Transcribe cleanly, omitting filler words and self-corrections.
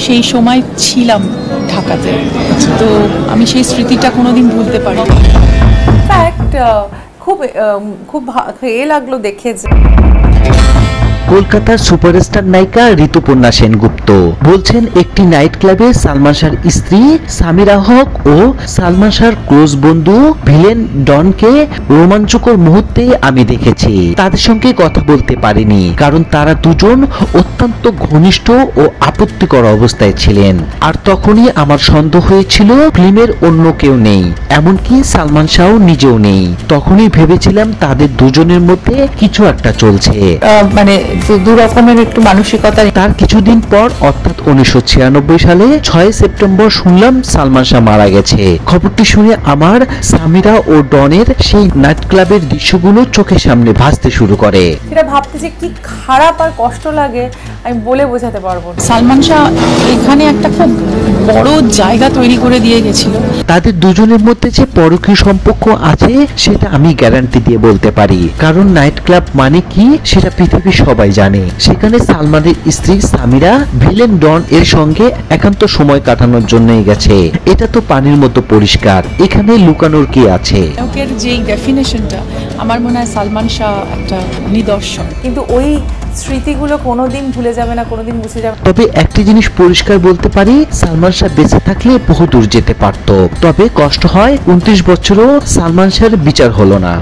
সেই সময় ছিলাম ঢাকাতে, তো আমি সেই স্মৃতিটা কোনোদিন ভুলতে পারি না। ইনফ্যাক্ট খুব খুব এ লাগলো দেখে যে কলকাতার সুপারস্টার নায়িকা ঋতুপর্ণা সেনগুপ্ত বলছেন, একটি নাইট ক্লাবে সালমান শাহর স্ত্রী সামিরা হক ও সালমান শাহর ক্লোজ বন্ধু ভিলেন ডনকে রোমাঞ্চকর মুহূর্তে আমি দেখেছি। তাদের সঙ্গে কথা বলতে পারিনি, কারণ তারা দুজন অত্যন্ত ঘনিষ্ঠ ও আপত্তিকর অবস্থায় ছিলেন। আর তখনই আমার সন্দেহ হয়েছিল ফিল্মের অন্য কেউ নেই, এমনকি সালমান শাহ নিজেও নেই। তখনই ভেবেছিলাম তাদের দুজনের মধ্যে কিছু একটা চলছে, মানে দু রকমের একটু মানসিকতা। তার কিছুদিন পর অর্থাৎ 1996 সালে 6 সেপ্টেম্বর শুনলাম সালমান শাহ মারা গেছে। খবরটি শুনে আমার সামিরা ও ডনের সেই নাইট ক্লাবের দৃশ্যগুলো চোখের সামনে ভাসতে শুরু করে। সেটা ভাবতে যে কি খারাপ আর কষ্ট লাগে আমি বলে বোঝাতে পারবো না। সালমান শাহ এখানে একটা খুব বড় জায়গা তৈরি করে দিয়ে গেছিল। তাদের দুজনের মধ্যে যে পরকীয় সম্পর্ক আছে সেটা আমি গ্যারান্টি দিয়ে বলতে পারি, কারণ নাইট ক্লাব মানে কি সেটা পৃথিবীর সবাই জানে। সেখানে সালমানের স্ত্রী সামিরা ভিলেন ডন এর সঙ্গে একান্ত সময় কাটানোর জন্যই গেছে। এটা তো পানির মতো পরিষ্কার, এখানে লুকানোর কি আছে? নায়কের যেই ডেফিনেশনটা আমার মনে হয় সালমান শাহ একটা নিদর্শন। কিন্তু ওই স্মৃতিগুলো কোনোদিন ভুলে যাবে না, কোনোদিন মুছে যাবে। তবে একটি জিনিস পরিষ্কার বলতে পারি, সালমান শাহ বেঁচে থাকলে বহু দূর যেতে পারত। তবে কষ্ট হয় 29 বছরও সালমান শাহর বিচার হলো না।